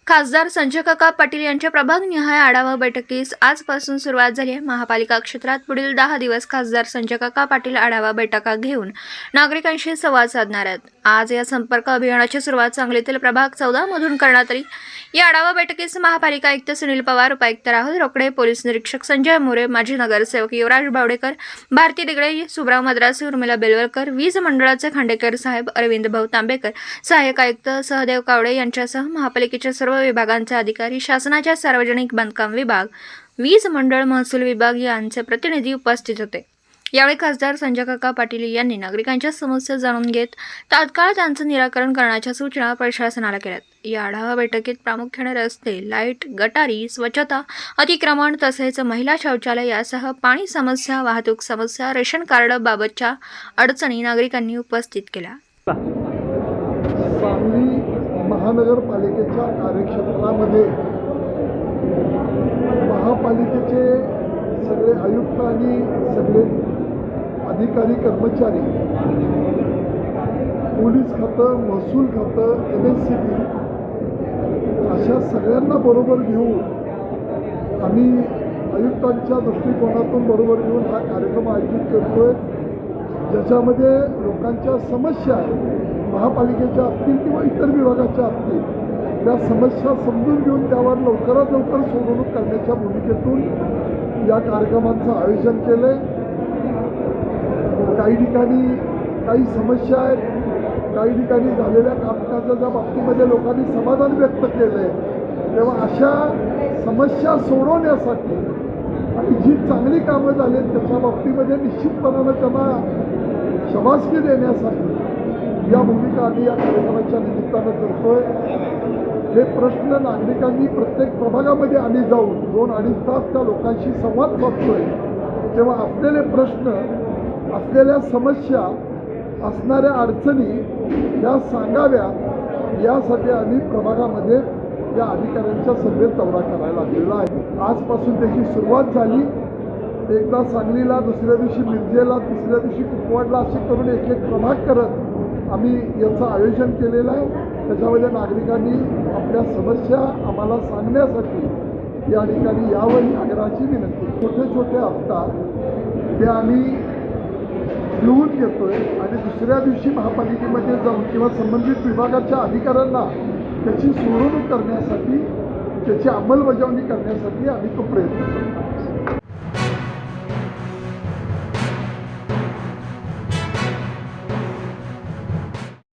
खासदार संजय काका पाटील यांच्या प्रभागनिहाय आढावा बैठकीस आजपासून सुरुवात झाली आहे। महापालिका क्षेत्रात पुढील 10 दिवस खासदार संजय काका पाटील आढावा बैठका घेऊन नागरिकांशी संवाद साधणार आहेत। आज या संपर्क अभियानाची सुरुवात सांगलीतील प्रभाग 14 मधून करण्यात आली। या आढावा बैठकीस महापालिका आयुक्त सुनील पवार, उपायुक्त राहुल रोकडे, पोलीस निरीक्षक संजय मोरे, माजी नगरसेवक युवराज बावडेकर, भारती दिगडे, सुब्राव मद्रासी, उर्मिला बेलवलकर, वीज मंडळाचे खांडेकर साहेब, अरविंद भाऊ तांबेकर, सहाय्यक आयुक्त सहदेव कावडे यांच्यासह महापालिकेच्या सर्व विभागांचे अधिकारी, शासनाच्या सार्वजनिक बांधकाम विभाग, वीज मंडळ, महसूल विभाग यांचे प्रतिनिधी उपस्थित होते। यावेळी खासदार संजय काका पाटील यांनी नागरिकांच्या समस्या जाणून घेत तात्काळ त्यांचे निराकरण करण्याच्या सूचना प्रशासनाला केल्यात। या आढावा बैठकीत प्रामुख्याने रस्ते, लाईट, गटारी, स्वच्छता, अतिक्रमण तसेच महिला शौचालय यासह पाणी समस्या, वाहतूक समस्या, रेशन कार्ड बाबतच्या अडचणी नागरिकांनी उपस्थित केल्या। सांगली महानगरपालिकेच्या कार्यक्षेत्रामध्ये महापालिकेचे सगळे आयुक्त आणि सगळे अधिकारी कर्मचारी, पोलीस खातं, महसूल खातं, MSCB अशा सगळ्यांना बरोबर घेऊन आम्ही आयुक्तांच्या दृष्टिकोनातून बरोबर घेऊन हा कार्यक्रम आयोजित करतोय, ज्याच्यामध्ये लोकांच्या समस्या महापालिकेच्या असतील किंवा इतर विभागाच्या असतील त्या समस्या समजून घेऊन त्यावर लवकरात लवकर सोडवणूक करण्याच्या भूमिकेतून या कार्यक्रमाचं आयोजन केलं आहे। काही ठिकाणी काही समस्या आहेत, काही ठिकाणी झालेल्या कामकाजाच्या बाबतीमध्ये लोकांनी समाधान व्यक्त केलं आहे। तेव्हा अशा समस्या सोडवण्यासाठी आणि जी चांगली कामं झाली आहेत त्याच्या बाबतीमध्ये निश्चितपणानं त्यांना शाबासकी देण्यासाठी या भूमिका आम्ही या कार्यक्रमाच्या निमित्तानं करतोय। हे प्रश्न नागरिकांनी प्रत्येक प्रभागामध्ये आम्ही जाऊन 2-2.5 तास त्या लोकांशी संवाद साधतोय, तेव्हा असलेले प्रश्न, असलेल्या समस्या, असणाऱ्या अडचणी या सांगाव्या यासाठी आम्ही प्रभागामध्ये या अधिकाऱ्यांच्या सभेत दौरा करायला लागलेला आहे। आजपासून त्याची सुरुवात झाली। एकदा सांगलीला, दुसऱ्या दिवशी मिरजेला, तिसऱ्या दिवशी कुपवाडला असे करून एक प्रभाग करत आम्ही याचं आयोजन केलेलं आहे। त्याच्यामध्ये नागरिकांनी आपल्या समस्या आम्हाला सांगण्यासाठी या ठिकाणी यावं ही आग्रहाची विनंती। छोटे छोटे असतात ते आम्ही लिहून घेतोय आणि दुसऱ्या दिवशी महापालिकेमध्ये जाऊन किंवा संबंधित विभागाच्या अधिकाऱ्यांना त्याची सोडवणूक करण्यासाठी, त्याची अंमलबजावणी करण्यासाठी आम्ही तो प्रयत्न करतो।